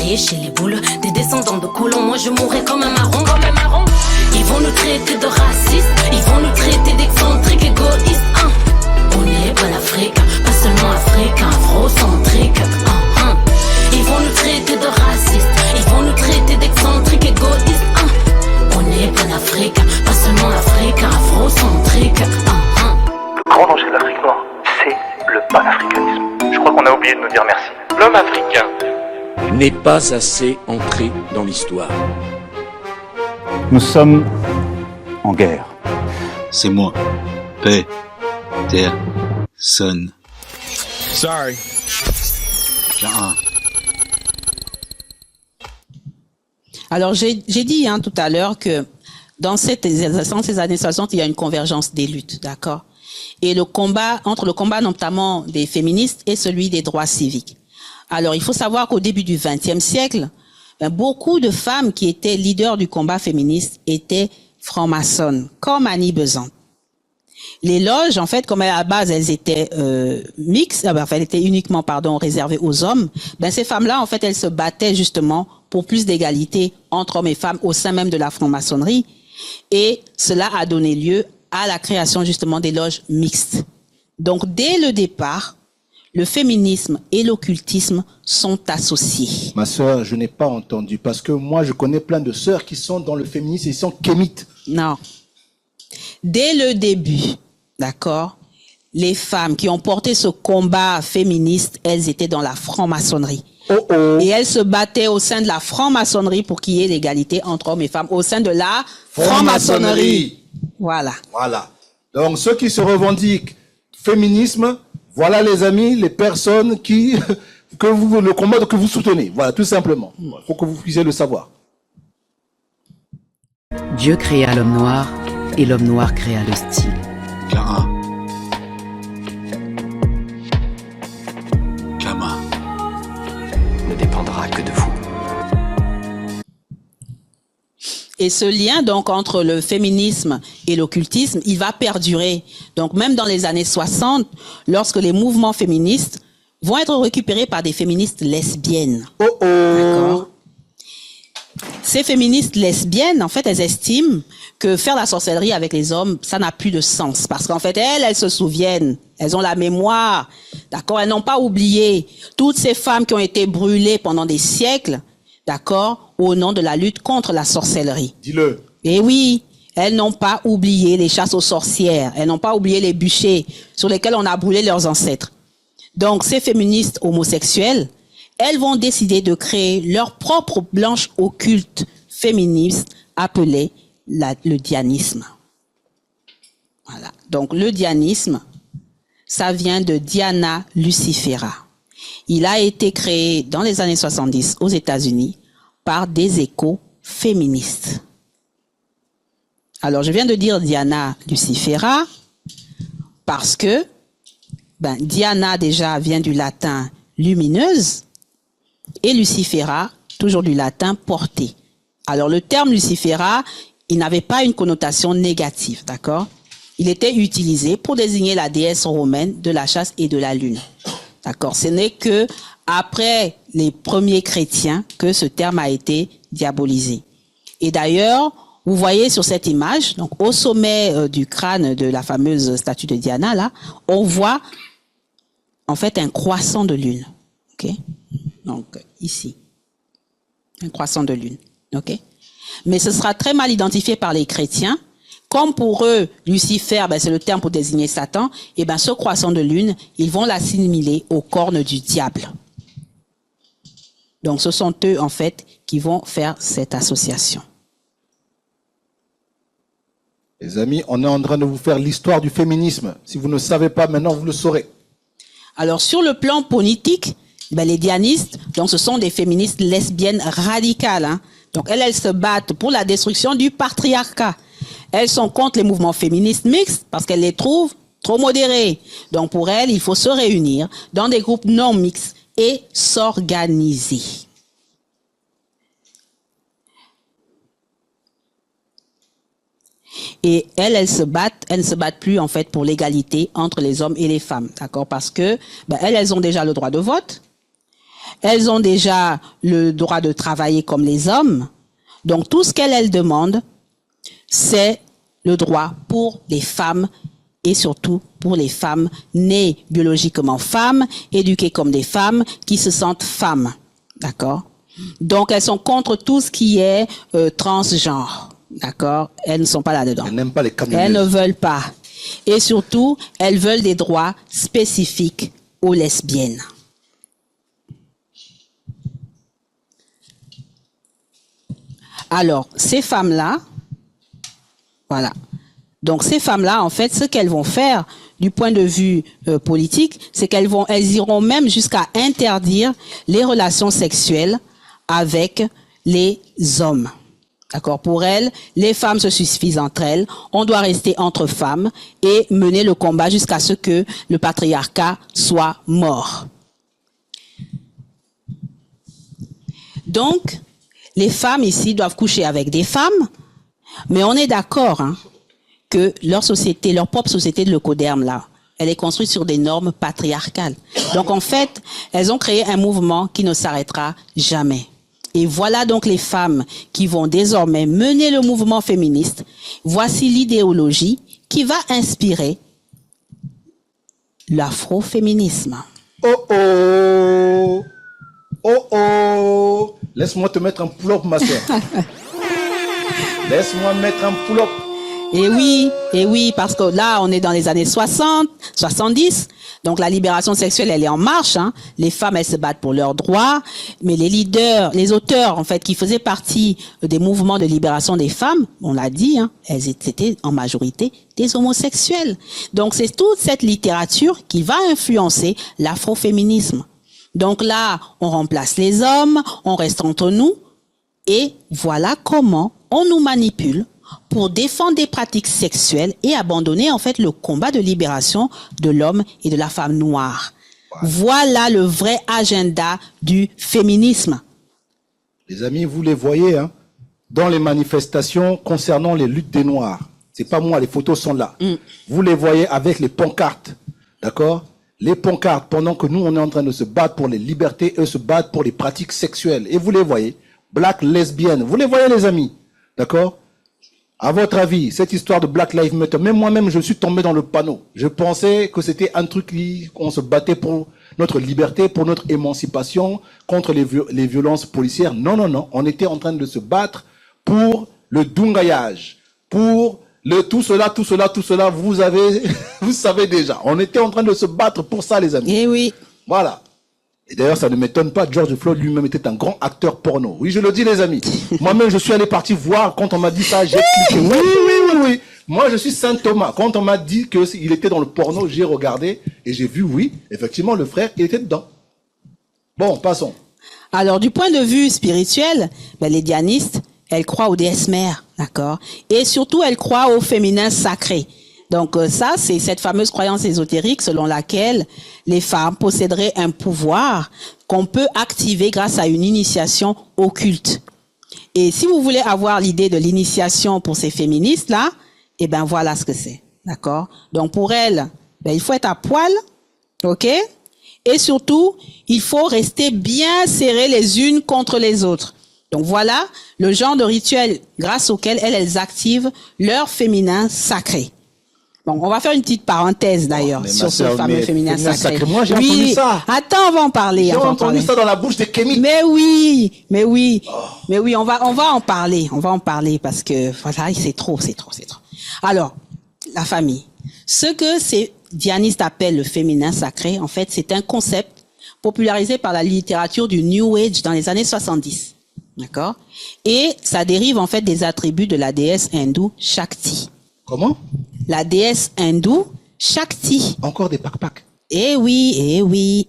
envoyer chez les boules. Des descendants de colons, moi je mourrais comme un marron, comme un marron. Ils vont nous traiter de racistes, ils vont nous traiter d'excentriques, égoïstes, hein. On est panafricains, pas seulement africains, afrocentriques, hein. Ils vont nous traiter de racistes, ils vont nous traiter d'excentriques, égoïstes, hein. On est panafricains, pas seulement africains, afrocentriques, hein. Le grand danger de l'Afrique noire, c'est le panafricanisme. Je crois qu'on a oublié de nous dire merci. L'homme africain n'est pas assez entré dans l'histoire. Nous sommes en guerre. C'est moi. Paix. Terre. Sonne. Sorry. Alors, j'ai dit tout à l'heure que dans ces années 60, il y a une convergence des luttes, d'accord? Et le combat, entre le combat notamment des féministes et celui des droits civiques. Alors, il faut savoir qu'au début du XXe siècle, beaucoup de femmes qui étaient leaders du combat féministe étaient francs-maçonnes, comme Annie Besant. Les loges, en fait, comme à la base, elles étaient mixtes, elles étaient uniquement, réservées aux hommes, ces femmes-là, en fait, elles se battaient justement pour plus d'égalité entre hommes et femmes au sein même de la franc-maçonnerie. Et cela a donné lieu à la création justement des loges mixtes. Donc, dès le départ, le féminisme et l'occultisme sont associés. Ma sœur, je n'ai pas entendu, parce que moi, je connais plein de sœurs qui sont dans le féminisme et ils sont kémites. Non. Dès le début, d'accord, les femmes qui ont porté ce combat féministe, elles étaient dans la franc-maçonnerie. Et elles se battaient au sein de la franc-maçonnerie pour qu'il y ait l'égalité entre hommes et femmes au sein de la franc-maçonnerie. Voilà. Voilà. Donc, ceux qui se revendiquent féminisme, voilà les amis, les personnes le combat que vous soutenez. Voilà, tout simplement. Il faut que vous puissiez le savoir. Dieu créa l'homme noir et l'homme noir créa le style. Clara. Kama. Ne dépendra que de vous. Et ce lien, donc, entre le féminisme et l'occultisme, il va perdurer. Donc, même dans les années 60, lorsque les mouvements féministes vont être récupérés par des féministes lesbiennes. D'accord. Ces féministes lesbiennes, en fait, elles estiment que faire la sorcellerie avec les hommes, ça n'a plus de sens. Parce qu'en fait, elles se souviennent. Elles ont la mémoire. D'accord? Elles n'ont pas oublié toutes ces femmes qui ont été brûlées pendant des siècles. D'accord, au nom de la lutte contre la sorcellerie. Dis-le. Et oui, elles n'ont pas oublié les chasses aux sorcières. Elles n'ont pas oublié les bûchers sur lesquels on a brûlé leurs ancêtres. Donc, ces féministes homosexuelles, elles vont décider de créer leur propre branche occulte féministe appelée le dianisme. Voilà. Donc, le dianisme, ça vient de Diana Lucifera. Il a été créé dans les années 70 aux États-Unis par des éco-féministes. Alors, je viens de dire Diana Lucifera parce que Diana déjà vient du latin lumineuse et Lucifera, toujours du latin portée. Alors, le terme Lucifera, il n'avait pas une connotation négative, d'accord? Il était utilisé pour désigner la déesse romaine de la chasse et de la lune. D'accord. Ce n'est que après les premiers chrétiens que ce terme a été diabolisé. Et d'ailleurs, vous voyez sur cette image, donc au sommet du crâne de la fameuse statue de Diana, là, on voit en fait un croissant de lune. Ok. Donc ici, un croissant de lune. Ok. Mais ce sera très mal identifié par les chrétiens. Comme pour eux, Lucifer, c'est le terme pour désigner Satan, et ce croissant de lune, ils vont l'assimiler aux cornes du diable. Donc ce sont eux, en fait, qui vont faire cette association. Les amis, on est en train de vous faire l'histoire du féminisme. Si vous ne savez pas, maintenant vous le saurez. Alors sur le plan politique, les dianistes, donc ce sont des féministes lesbiennes radicales. Hein. Donc elles se battent pour la destruction du patriarcat. Elles sont contre les mouvements féministes mixtes parce qu'elles les trouvent trop modérés. Donc pour elles, il faut se réunir dans des groupes non mixtes et s'organiser. Et elles ne se battent plus en fait pour l'égalité entre les hommes et les femmes, d'accord? Parce que elles ont déjà le droit de vote. Elles ont déjà le droit de travailler comme les hommes. Donc, tout ce qu'elles demandent, c'est le droit pour les femmes et surtout pour les femmes nées biologiquement femmes, éduquées comme des femmes, qui se sentent femmes. D'accord? Donc, elles sont contre tout ce qui est transgenre. D'accord? Elles ne sont pas là-dedans. Elles n'aiment pas les camionneuses. Elles ne veulent pas. Et surtout, elles veulent des droits spécifiques aux lesbiennes. Alors, ces femmes-là, voilà. Donc, ces femmes-là, en fait, ce qu'elles vont faire du point de vue politique, c'est elles iront même jusqu'à interdire les relations sexuelles avec les hommes. D'accord? Pour elles, les femmes se suffisent entre elles. On doit rester entre femmes et mener le combat jusqu'à ce que le patriarcat soit mort. Donc, les femmes ici doivent coucher avec des femmes, mais on est d'accord, hein, que leur société, leur propre société de l'Ecoderm, là, elle est construite sur des normes patriarcales. Donc, en fait, elles ont créé un mouvement qui ne s'arrêtera jamais. Et voilà donc les femmes qui vont désormais mener le mouvement féministe. Voici l'idéologie qui va inspirer l'afroféminisme. Oh oh! Oh oh! Laisse-moi te mettre un pull-up, ma soeur. Laisse-moi mettre un pull-up. Et oui, parce que là, on est dans les années 60, 70. Donc, la libération sexuelle, elle est en marche, hein. Les femmes, elles se battent pour leurs droits. Mais les leaders, les auteurs, en fait, qui faisaient partie des mouvements de libération des femmes, on l'a dit, hein, elles étaient en majorité des homosexuels. Donc, c'est toute cette littérature qui va influencer l'afroféminisme. Donc là, on remplace les hommes, on reste entre nous. Et voilà comment on nous manipule pour défendre des pratiques sexuelles et abandonner en fait le combat de libération de l'homme et de la femme noire. Voilà le vrai agenda du féminisme. Les amis, vous les voyez, hein, dans les manifestations concernant les luttes des Noirs. C'est pas moi, les photos sont là. Vous les voyez avec les pancartes, d'accord? Les pancartes, pendant que nous, on est en train de se battre pour les libertés, eux se battent pour les pratiques sexuelles. Et vous les voyez, black lesbiennes, vous les voyez les amis, d'accord? À votre avis, cette histoire de Black Lives Matter, même moi-même, je suis tombé dans le panneau. Je pensais que c'était un truc qu'on se battait pour notre liberté, pour notre émancipation, contre les violences policières. Non, non, non. On était en train de se battre pour le dungayage, pour le tout cela, vous savez déjà. On était en train de se battre pour ça, les amis. Eh oui. Voilà. Et d'ailleurs, ça ne m'étonne pas, George Floyd lui-même était un grand acteur porno. Oui, je le dis, les amis. Moi-même, je suis allé partir voir, quand on m'a dit ça, j'ai cliqué. Oui. Moi, je suis Saint Thomas. Quand on m'a dit qu'il était dans le porno, j'ai regardé et j'ai vu, oui, effectivement, le frère, il était dedans. Bon, passons. Alors, du point de vue spirituel, les dianistes, elles croient aux déesses mères, d'accord? Et surtout, elles croient au féminin sacré. Donc ça, c'est cette fameuse croyance ésotérique selon laquelle les femmes posséderaient un pouvoir qu'on peut activer grâce à une initiation occulte. Et si vous voulez avoir l'idée de l'initiation pour ces féministes-là, eh ben voilà ce que c'est, d'accord? Donc pour elles, il faut être à poil, ok? Et surtout, il faut rester bien serrés les unes contre les autres. Donc voilà le genre de rituel grâce auquel elles activent leur féminin sacré. Bon, on va faire une petite parenthèse d'ailleurs sur ce fameux féminin sacré. Moi, j'ai entendu ça. Attends, on va en parler. J'ai entendu ça dans la bouche de Kémy. Mais oui, on va en parler. On va en parler parce que voilà, c'est trop. Alors, la famille. Ce que ces dianistes appellent le féminin sacré, en fait, c'est un concept popularisé par la littérature du New Age dans les années 70. D'accord? Et ça dérive en fait des attributs de la déesse hindoue Shakti. Comment? La déesse hindoue Shakti. Encore des pak-pak. Eh oui.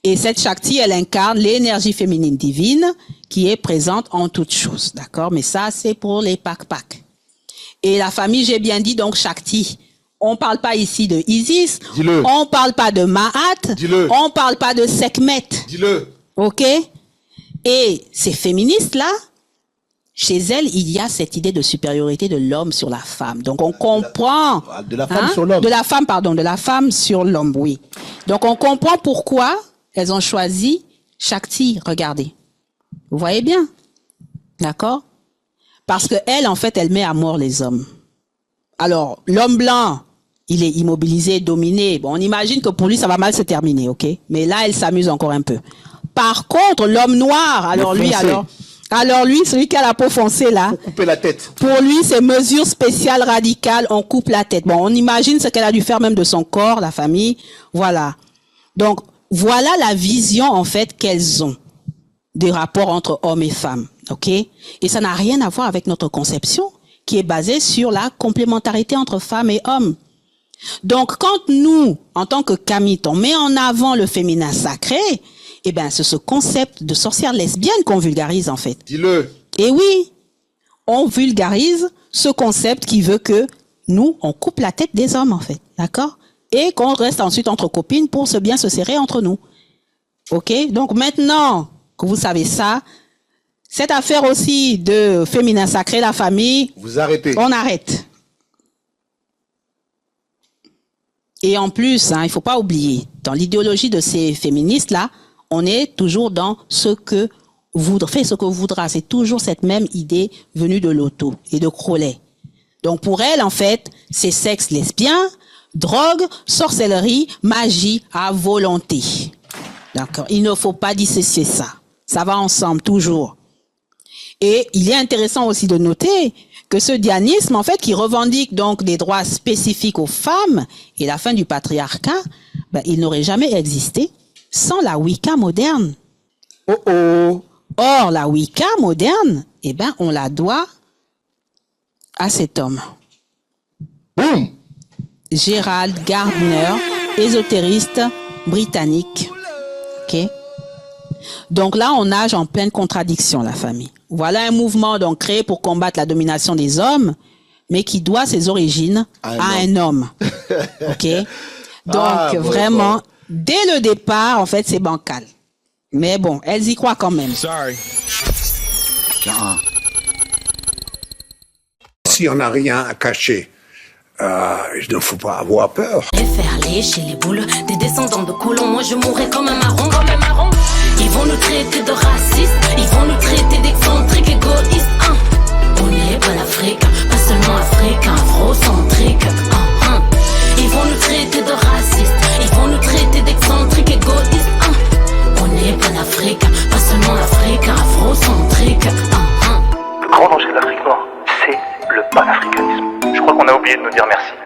Et cette Shakti, elle incarne l'énergie féminine divine qui est présente en toutes choses. D'accord? Mais ça, c'est pour les pak-pak. Et la famille, j'ai bien dit donc Shakti. On parle pas ici de Isis. Dis-le. On parle pas de Mahat. Dis-le. On parle pas de Sekhmet. Dis-le. Ok? Et ces féministes-là, chez elles, il y a cette idée de supériorité de l'homme sur la femme. Donc, on comprend... De la femme sur l'homme. De la femme sur l'homme, oui. Donc, on comprend pourquoi elles ont choisi Shakti, regardez. Vous voyez bien? D'accord? Parce que elle, en fait, elle met à mort les hommes. Alors, l'homme blanc, il est immobilisé, dominé. Bon, on imagine que pour lui, ça va mal se terminer, ok? Mais là, elle s'amuse encore un peu. Par contre, l'homme noir, alors lui, celui qui a la peau foncée là. Faut couper la tête. Pour lui, c'est mesures spéciales radicales, on coupe la tête. Bon, on imagine ce qu'elle a dû faire même de son corps, la famille. Voilà. Donc, voilà la vision, en fait, qu'elles ont des rapports entre hommes et femmes, ok? Et ça n'a rien à voir avec notre conception, qui est basée sur la complémentarité entre femmes et hommes. Donc, quand nous, en tant que Kamite, on met en avant le féminin sacré, eh ben, c'est ce concept de sorcière lesbienne qu'on vulgarise, en fait. Dis-le. Et oui, on vulgarise ce concept qui veut que nous, on coupe la tête des hommes, en fait. D'accord? Et qu'on reste ensuite entre copines pour bien se serrer entre nous. Ok? Donc maintenant que vous savez ça, cette affaire aussi de féminin sacré, la famille, Vous arrêtez. on arrête. Et en plus, il faut pas oublier, dans l'idéologie de ces féministes-là, on est toujours dans ce que fais ce que voudra. C'est toujours cette même idée venue de l'auto et de Crowley. Donc pour elle, en fait, c'est sexe lesbien, drogue, sorcellerie, magie à volonté. D'accord. Il ne faut pas dissocier ça. Ça va ensemble, toujours. Et il est intéressant aussi de noter que ce dianisme, en fait, qui revendique donc des droits spécifiques aux femmes et la fin du patriarcat, il n'aurait jamais existé sans la Wicca moderne. Oh oh. Or, la Wicca moderne, on la doit à cet homme. Boum. Gerald Gardner, ésotériste britannique. Ok. Donc là, on nage en pleine contradiction, la famille. Voilà un mouvement donc créé pour combattre la domination des hommes, mais qui doit ses origines à un homme. Ok. Donc vraiment, dès le départ, en fait, c'est bancal. Mais bon, elles y croient quand même. Sorry. Si on n'a rien à cacher, il ne faut pas avoir peur. Les faire lécher les boules des descendants de colons. Moi je mourrai comme un marron, comme un marron. Ils vont nous traiter de racistes, ils vont nous traiter d'excentriques, égoïstes. On n'est pas l'Afrique, pas seulement africain, afrocentrique. Ils vont nous traiter